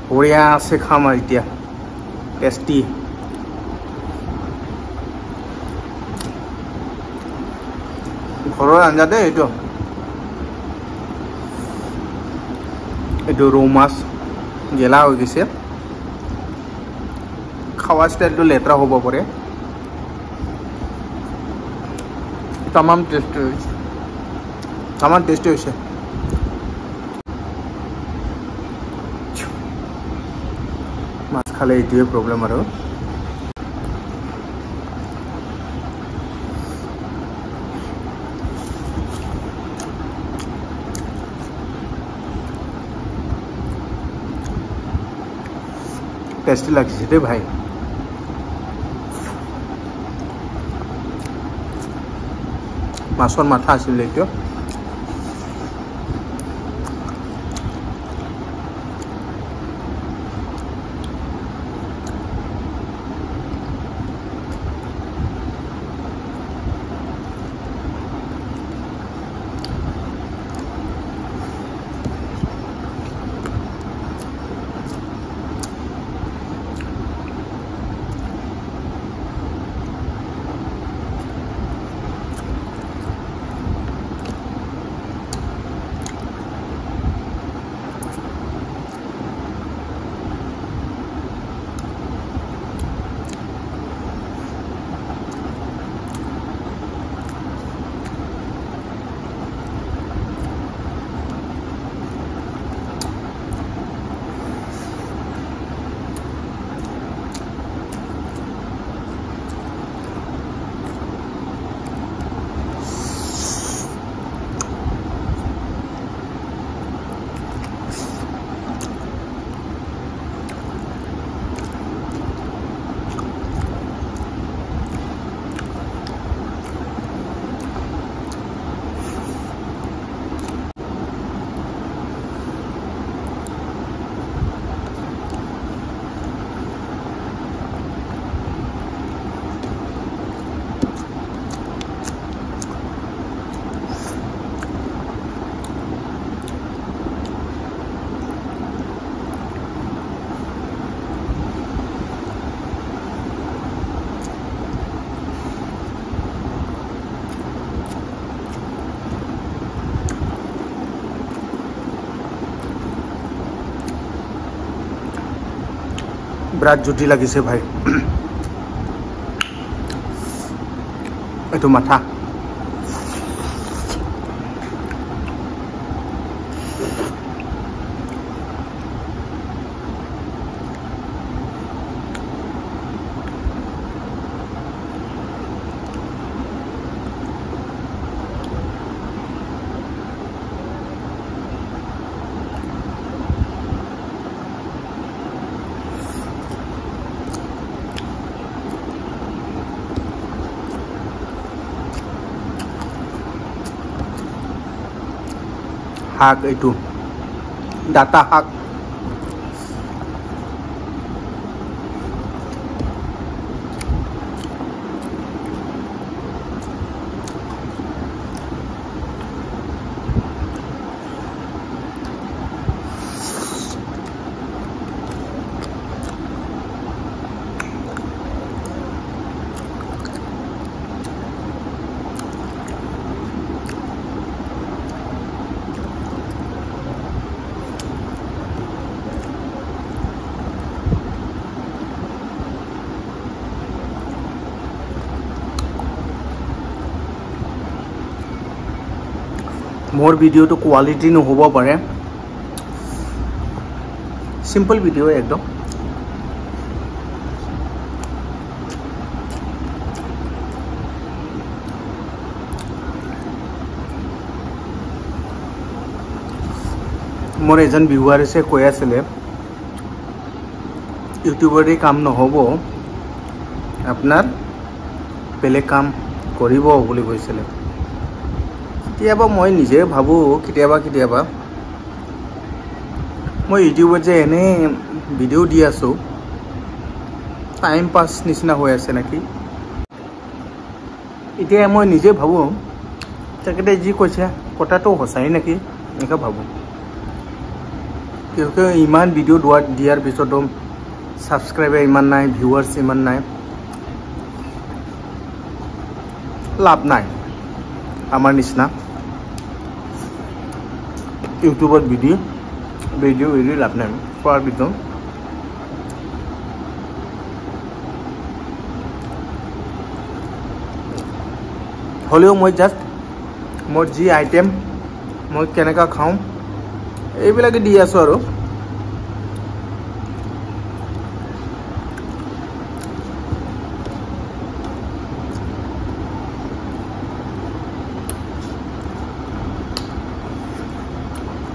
বঢ়িয়া আছে খাম আৰু এতিয়া টেষ্টি ঘৰৰ আঞ্জা দেই এইটো ৰৌ মাছ গেলা হৈ গৈছে খাৱা ষ্টাইলটো লেতেৰা হ'ব পাৰে তামাম টেষ্টি হৈছে মাছ খালে এইটোৱে প্ৰব্লেম আৰু টেষ্টি লাগিছে দেই ভাই মাছৰ মাথা আছিল এইটো বিৰাট জুতি লাগিছে ভাই এইটো মাথা শাক এইটো ডাটা শাক मोर वीडियो तो क्वालिटी নহব পাৰে सिंपल वीडियो एकदम मोर एजन व्यूअर से কৈ আছিল ইউটিউবাৰে কাম নহব আপনাৰ বেলেগ কাম কৰিব বুলি কৈছিল কেতিয়াবা মই নিজে ভাবো কেতিয়াবা মই ইউটিউবত যে এনে ভিডিও দি আছো টাইম পাস নিচিনা হৈ আছে নাকি এতিয়া মই নিজে ভাবো তাকেতে যি কৈছে কথাটো হসাই নাকি এনেকা ভাবো কিয়কি ইমান ভিডিঅ' দিয়াৰ পিছতো ছাবস্ক্ৰাইবাৰ ইমান নাই, ভিউৱাৰ্ছ ইমান নাই, লাভ নাই। আমাৰ নিচিনা ইউটিউবত ভিডিঅ' এৰি লাভ নাই কৰাৰ পিছত। হ'লেও মই জাষ্ট মোৰ যি আইটেম মই কেনেকৈ খাওঁ এইবিলাকে দি আছোঁ আৰু।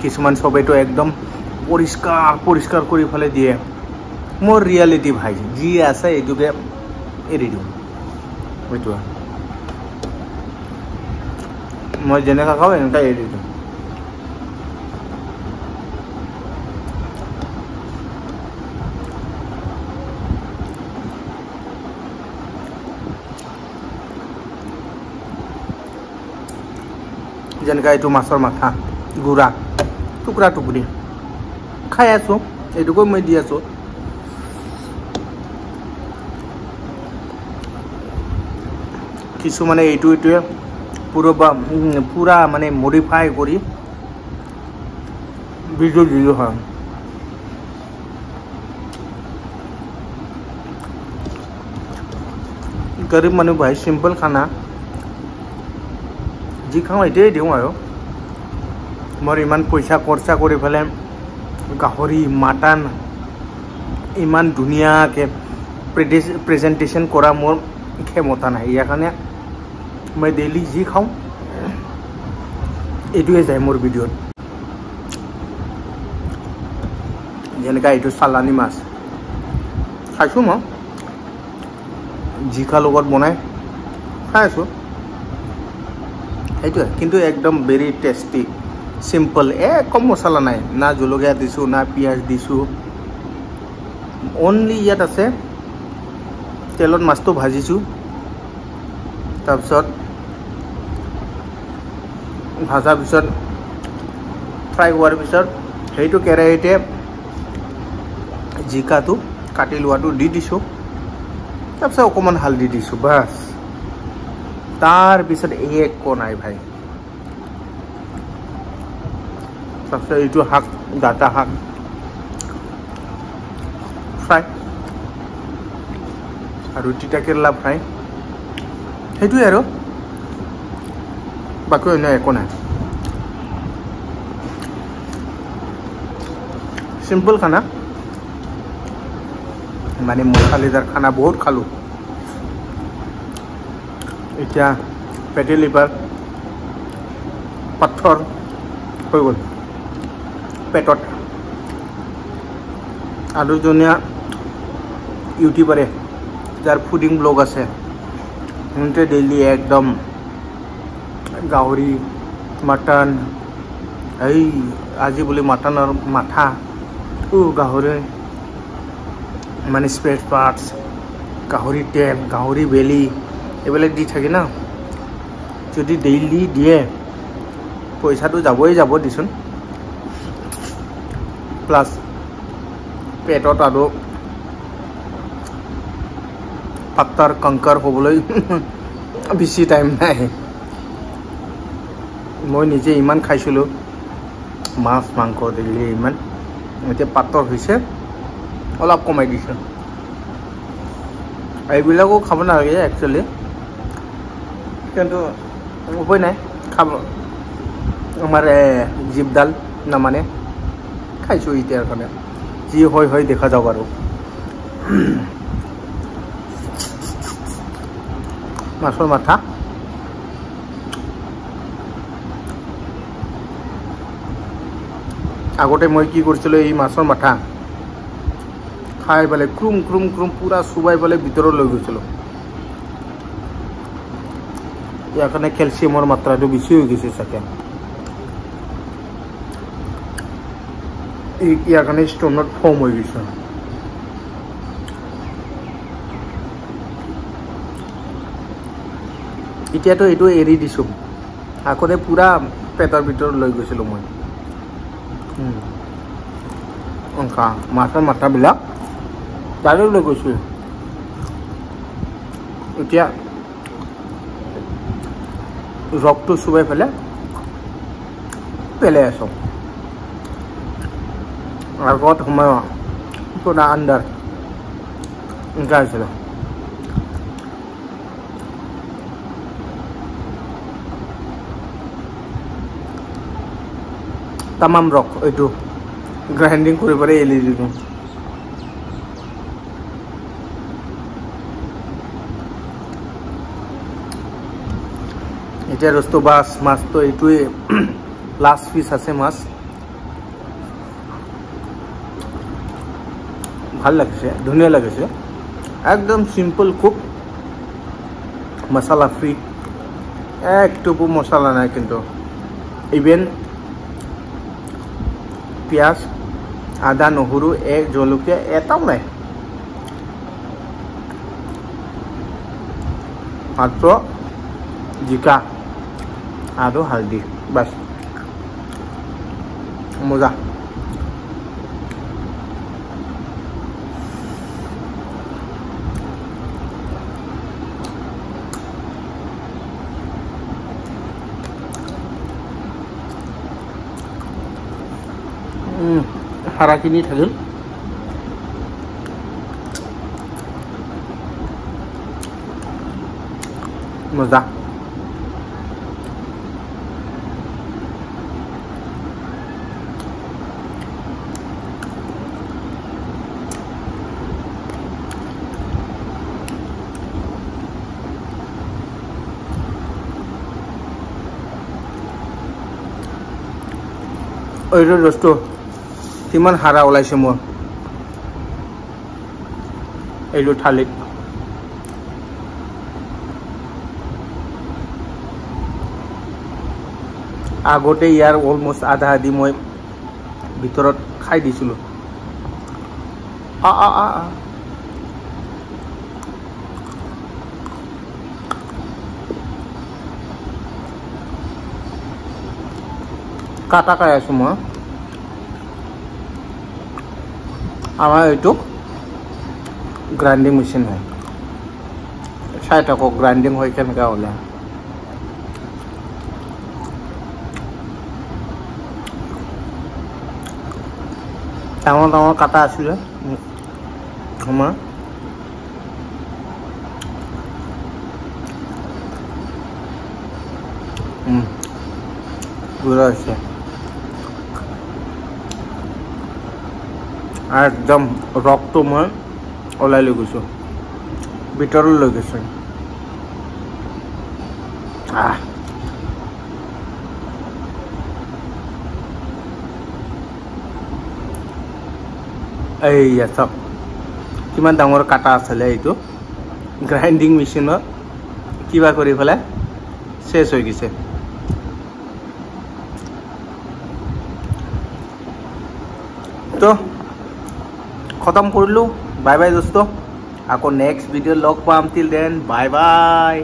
কিছুমান চবেইতো একদম পৰিষ্কাৰ কৰি ফেলে দিয়ে। মোৰ ৰিয়েলিটি ভাই যি আছে এইটোকে এৰি দিওঁ। সেইটো মই যেনেকৈ খাওঁ এনেকৈ এৰি দিওঁ। যেনেকৈ এইটো মাছৰ মাথা গুড়া টুকুৰা টুকুৰি খাই আছোঁ, এইটোকৈ মই দি আছোঁ। কিছুমানে এইটোৱে পুৰা মানে মডিফাই কৰি ভিডিঅ' দিলোঁ হয়। গৰীব মানুহ ভাই চিম্পল খানা যি খাওঁ এইটোৱে দিওঁ আৰু। মোৰ ইমান পইচা খৰচা কৰি পেলাই গাহৰি মাটন ইমান ধুনীয়াকৈ প্ৰেজেণ্টেশ্যন কৰা মোৰ ক্ষমতা নাই। ইয়াৰ কাৰণে মই ডেইলি যি খাওঁ এইটোৱে যায় মোৰ ভিডিঅ'ত। যেনেকৈ এইটো চালানী মাছ খাইছোঁ মই, জিকাৰ লগত বনাই খাই আছোঁ সেইটোৱে। কিন্তু একদম ভেৰি টেষ্টি চিম্পল, একো মছলা নাই, না জলকীয়া দিছোঁ না পিঁয়াজ দিছোঁ। অনলি ইয়াত আছে তেলত মাছটো ভাজিছোঁ, তাৰপিছত ভাজাৰ পিছত ফ্ৰাই হোৱাৰ পিছত সেইটো কেৰাহীতে জিকাটো কাটি লোৱাটো দি দিছোঁ, তাৰপিছত অকণমান হালধি দিছোঁ বাছ। তাৰপিছত একো নাই ভাই। তাৰপিছত এইটো শাক ডাটা শাক ফ্ৰাই আৰু তিতা কেৰেলা ফ্ৰাই, সেইটোৱে আৰু বাকী অন্য একো নাই। চিম্পল খানা, মানে মছলাদাৰ খানা বহুত খালোঁ। এতিয়া ফেটি লিভাৰ পাথৰ হৈ গ'ল পেটত। আৰু জনীয়া ইউটিউবাৰে যাৰ ফুডিং ব্লগ আছে সিহঁতে ডেইলি একদম গাহৰি মাটন, এই আজি বুলি মাটনৰ মাথা, গাহৰি মানে স্পেয়াৰ পাৰ্টছ, গাহৰি টেপ, গাহৰি বেলি এইবিলাক দি থাকে না। যদি ডেইলি দিয়ে পইচাটো যাবই যাব দিচোন, প্লাছ পেটত আৰু পাত্তাৰ কংকাৰ হ'বলৈ বেছি টাইম নাই। মই নিজে ইমান খাইছিলোঁ মাছ মাংস ডেইলি ইমান, এতিয়া পাত্তৰ হৈছে অলপ কমাই দিছোঁ। এইবিলাকো খাব নালাগে একচুৱেলি, কিন্তু উপায় নাই, খাব আমাৰ জীবডাল নামানে, খাইছোঁ এতিয়াৰ কাৰণে। যি হয় দেখা যাওক আৰু। মাছৰ মাথা আগতে মই কি কৰিছিলোঁ, এই মাছৰ মাথা খাই পেলাই ক্ৰুম ক্ৰুম ক্ৰুম পুৰা চুবাই পেলাই ভিতৰত লৈ গৈছিলোঁ। ইয়াৰ কাৰণে কেলছিয়ামৰ মাত্ৰাটো বেছি হৈ গৈছে চাগে। ইয়াৰ কাৰণে ষ্ট'নত ফৰ্ম হৈ গৈছে। এতিয়াতো এইটো এৰি দিছোঁ, আগতে পুৰা পেটৰ ভিতৰত লৈ গৈছিলোঁ মই। মাছৰ মাথাবিলাক ডাইৰেক্ট লৈ গৈছোঁ এতিয়া ৰসটো চুবাই পেলাই আছোঁ আগত সময় পুৰা আণ্ডাৰ এনেকুৱা হৈছিলে তামাম ৰস এইটো গ্ৰাইণ্ডিং কৰি পেলাই এৰি দিলোঁ এতিয়া ৰস্তু বাছ মাছটো এইটোৱে লাষ্ট পিচ আছে মাছ ভাল লাগিছে ধুনীয়া লাগিছে একদম সিম্পল কুক মছলা ফ্ৰী একটুকু মছলা নাই কিন্তু ইভেন পিঁয়াজ আদা নহৰু জলকীয়া এটাও নাই মাত্ৰ জিকা আৰু হালধি বাছ মজা হাৰাখিনি থাকিল মজা এইটো বস্তু কিমান হাৰা ওলাইছে মোৰ এইটো থালিত আগতে ইয়াৰ অলমোষ্ট আধা আধি মই ভিতৰত খাই দিছিলোঁ কাটা খাই আছোঁ মই আমাৰ এইটো গ্ৰাইণ্ডিং মেচিন হয় চাই থাকক গ্ৰাইণ্ডিং হৈ কেনেকৈ ওলায় ডাঙৰ ডাঙৰ কাটা আছিলে আমাৰ গুড়া হৈছে একদম ৰসটো মই ওলাই লৈ গৈছোঁ ভিতৰলৈ লৈ গৈছোঁ এইয়া চাওক কিমান ডাঙৰ কাটা আছিলে এইটো গ্ৰাইণ্ডিং মেচিনত কিবা কৰি পেলাই চেছ হৈ গৈছে তো খতম কৰিলোঁ বাই বাই দোস্ত আকৌ নেক্সট ভিডিঅ' লগ পাম টিল দেন বাই বাই